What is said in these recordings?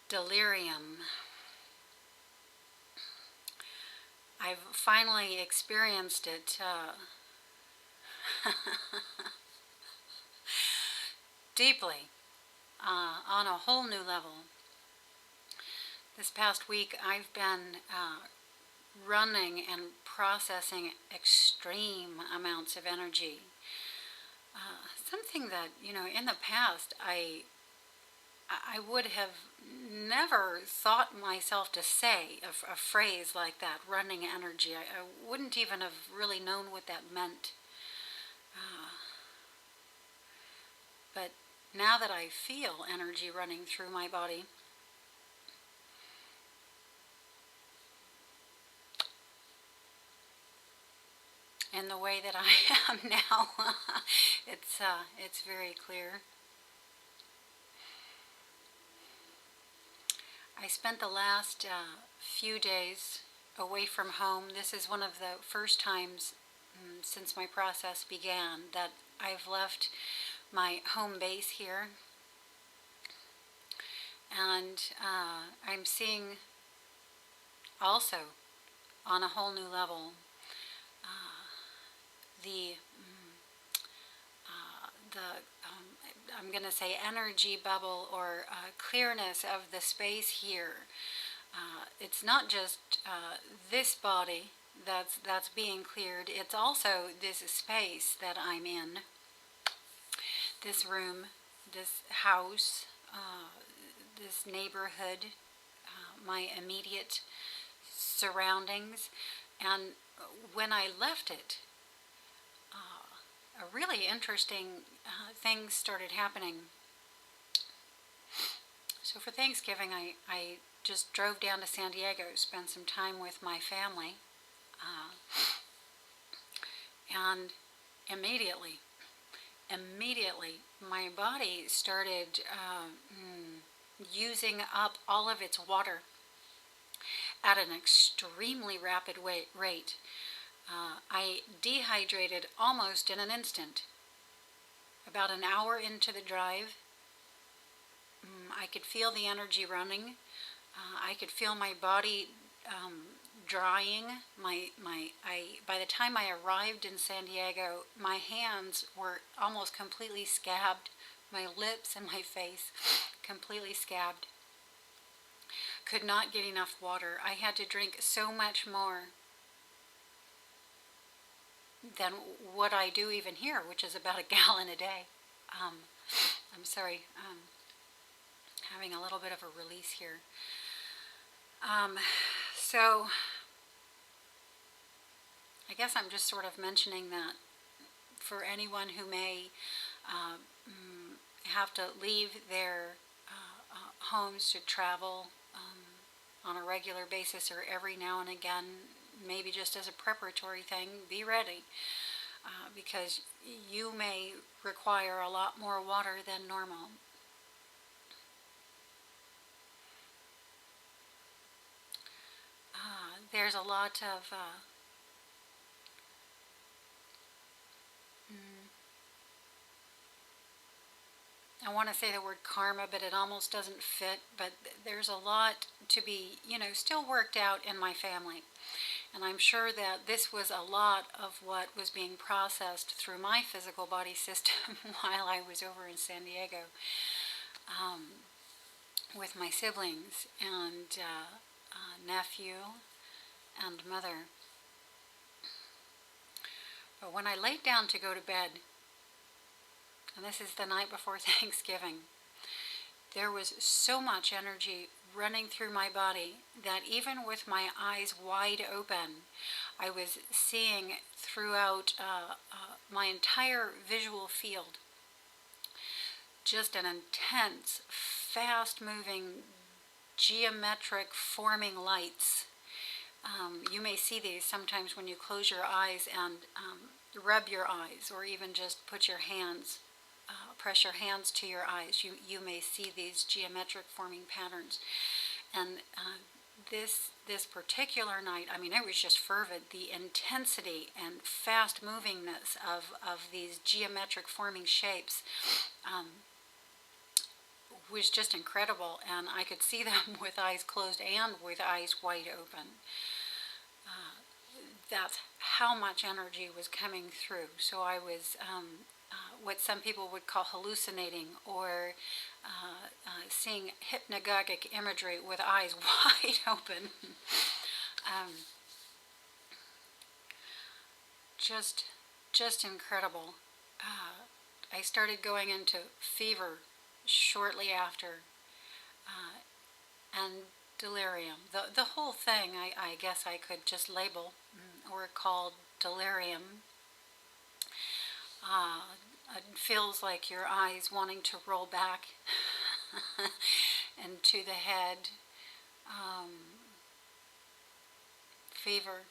Delirium. I've finally experienced it deeply, on a whole new level. This past week I've been running and processing extreme amounts of energy. Something that, in the past I would have never thought myself to say a phrase like that, running energy. I wouldn't even have really known what that meant. But now that I feel energy running through my body, in the way that I am now, it's very clear. I spent the last few days away from home. This is one of the first times since my process began that I've left my home base here. And I'm seeing also on a whole new level the I'm going to say energy bubble or clearness of the space here. It's not just this body that's being cleared. It's also this space that I'm in, this room, this house, this neighborhood, my immediate surroundings. And when I left it, a really interesting things started happening. So for Thanksgiving, I just drove down to San Diego, spent some time with my family, and immediately, my body started using up all of its water at an extremely rapid rate. I dehydrated almost in an instant. About an hour into the drive, I could feel the energy running. I could feel my body drying. By the time I arrived in San Diego, my hands were almost completely scabbed. My lips and my face completely scabbed. Could not get enough water. I had to drink so much more than what I do even here, which is about a gallon a day. I'm sorry, having a little bit of a release here. So I guess I'm just sort of mentioning that for anyone who may have to leave their homes to travel on a regular basis or every now and again, maybe just as a preparatory thing, be ready, because you may require a lot more water than normal. There's a lot of I want to say the word karma, but it almost doesn't fit. But there's a lot to be, still worked out in my family. And I'm sure that this was a lot of what was being processed through my physical body system while I was over in San Diego with my siblings and nephew and mother. But when I laid down to go to bed, and this is the night before Thanksgiving, there was so much energy running through my body that even with my eyes wide open, I was seeing throughout my entire visual field just an intense, fast-moving, geometric forming lights. You may see these sometimes when you close your eyes and rub your eyes, or even just put your hands, press your hands to your eyes. You may see these geometric forming patterns. And this particular night, it was just fervid. The intensity and fast movingness of these geometric forming shapes was just incredible, and I could see them with eyes closed and with eyes wide open. That's how much energy was coming through. So I was what some people would call hallucinating, or seeing hypnagogic imagery with eyes wide open. um, just incredible. I started going into fever shortly after, and delirium. The whole thing, I guess I could just label or call delirium. It feels like your eyes wanting to roll back into the head. Fever,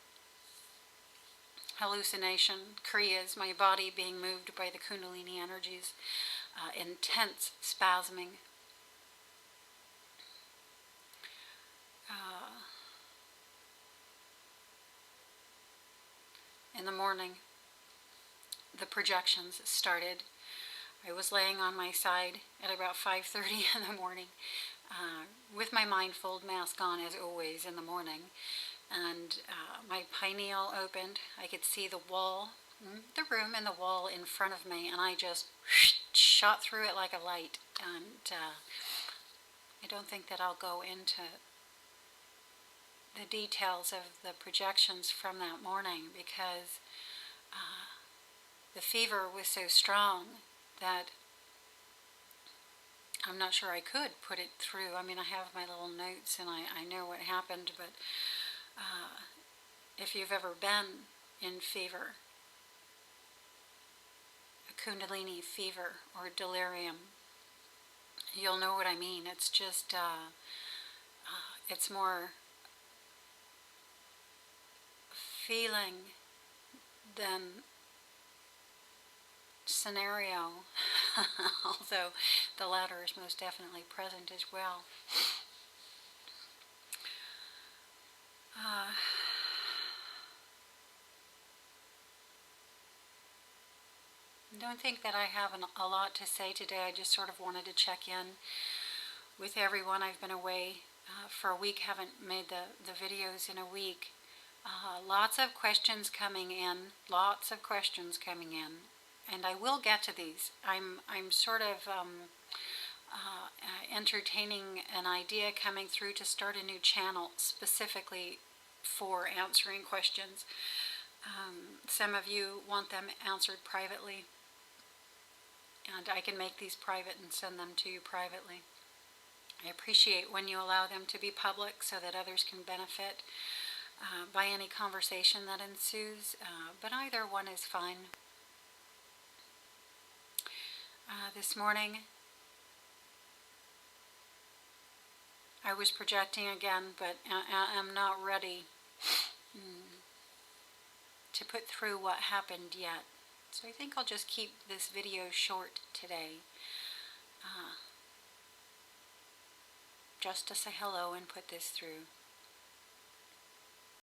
hallucination, kriyas, my body being moved by the kundalini energies, intense spasming. In the morning, the projections started. I was laying on my side at about 5:30 in the morning, with my mindfold mask on as always in the morning, and my pineal opened. I could see the wall, the room and the wall in front of me, and I just shot through it like a light. And I don't think that I'll go into the details of the projections from that morning, because the fever was so strong that I'm not sure I could put it through. I mean, I have my little notes and I know what happened, but if you've ever been in fever, a kundalini fever or delirium, you'll know what I mean. It's just, it's more feeling than scenario, although the latter is most definitely present as well. Don't think that I have a lot to say today. I just sort of wanted to check in with everyone. I've been away for a week, haven't made the videos in a week. Lots of questions coming in, and I will get to these. I'm sort of entertaining an idea coming through to start a new channel specifically for answering questions. Some of you want them answered privately, and I can make these private and send them to you privately. I appreciate when you allow them to be public so that others can benefit by any conversation that ensues, but either one is fine. This morning, I was projecting again, but I'm not ready to put through what happened yet. So I think I'll just keep this video short today, just to say hello and put this through.